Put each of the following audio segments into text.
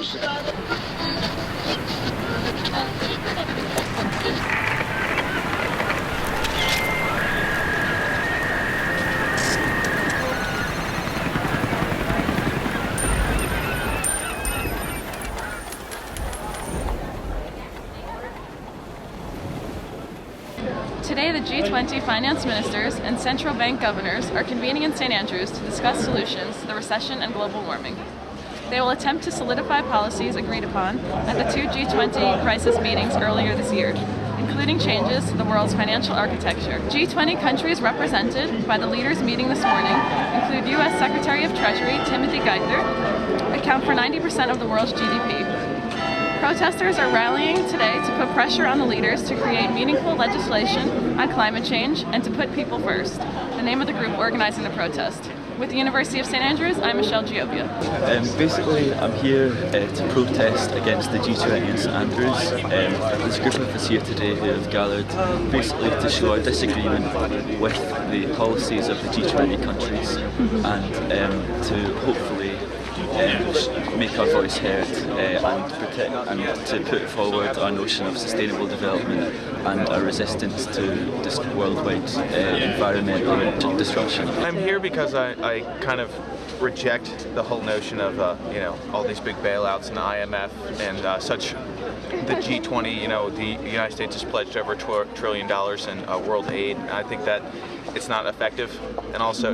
Today, the G20 finance ministers and central bank governors are convening in St. Andrews to discuss solutions to the recession and global warming. They will attempt to solidify policies agreed upon at the two G20 crisis meetings earlier this year, including changes to the world's financial architecture. G20 countries represented by the leaders meeting this morning include U.S. Secretary of Treasury Timothy Geithner, account for 90% of the world's GDP. Protesters are rallying today to put pressure on the leaders to create meaningful legislation on climate change and to put people first, the name of the group organizing the protest. With the University of St. Andrews, I'm Michele Giovia. Basically, I'm here to protest against the G20 in St. Andrews. There's a group of us here today who have gathered basically to show our disagreement with the policies of the G20 countries and to hopefully make our voice heard and protect and to put forward our notion of sustainable development and a resistance to this worldwide environmental disruption. I'm here because I kind of reject the whole notion of all these big bailouts and the IMF and such. The G20, the United States has pledged over $1 trillion in world aid. I think that it's not effective, and also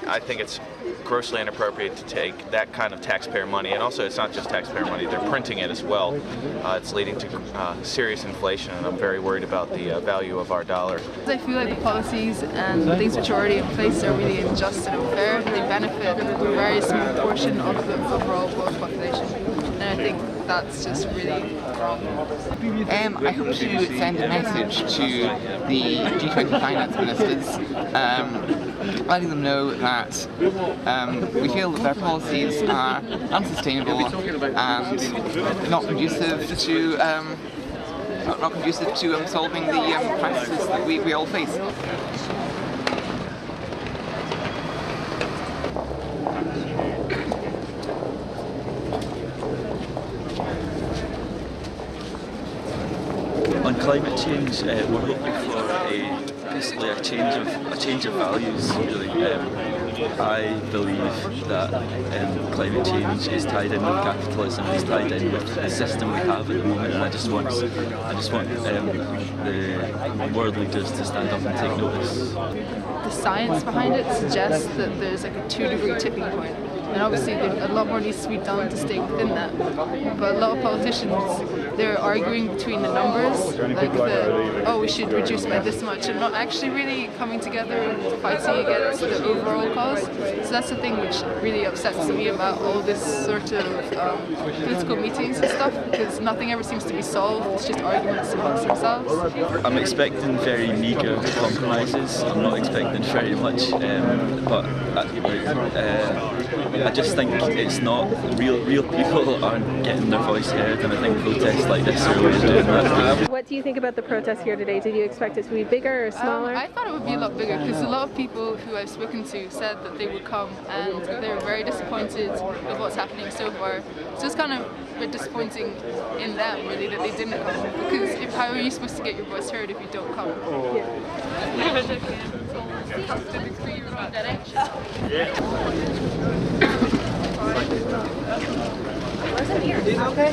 I think it's grossly inappropriate to take that kind of taxpayer money, and also it's not just taxpayer money, they're printing it as well. It's leading to serious inflation, and I'm very worried about the value of our dollar. I feel like the policies and things which are already in place are really unjust and unfair. They benefit a very small portion of the overall world population, and I think that's just really wrong. I hope to send a message to the G20 finance ministers letting them know that we feel that their policies are unsustainable and not conducive to solving the crisis that we all face. On climate change, we're hoping for basically a change of values. Really, I believe that climate change is tied in with capitalism. It's tied in with the system we have at the moment, and I just want the world leaders to stand up and take notice. The science behind it suggests that there's like a 2-degree tipping point. And obviously a lot more needs to be done to stay within that. But a lot of politicians, they're arguing between the numbers, like we should reduce by this much, and not actually really coming together and fighting against the overall cause. So that's the thing which really upsets me about all this sort of political meetings and stuff, because nothing ever seems to be solved, it's just arguments amongst themselves. I'm expecting very meagre compromises. I'm not expecting very much, but I just think it's not real people aren't getting their voice heard, and I think protests like this are really doing that. What do you think about the protest here today? Did you expect it to be bigger or smaller? I thought it would be a lot bigger, because a lot of people who I've spoken to said that they would come and they were very disappointed with what's happening so far. So it's kind of a bit disappointing in them, really, that they didn't come, because how are you supposed to get your voice heard if you don't come? Wasn't here. Okay.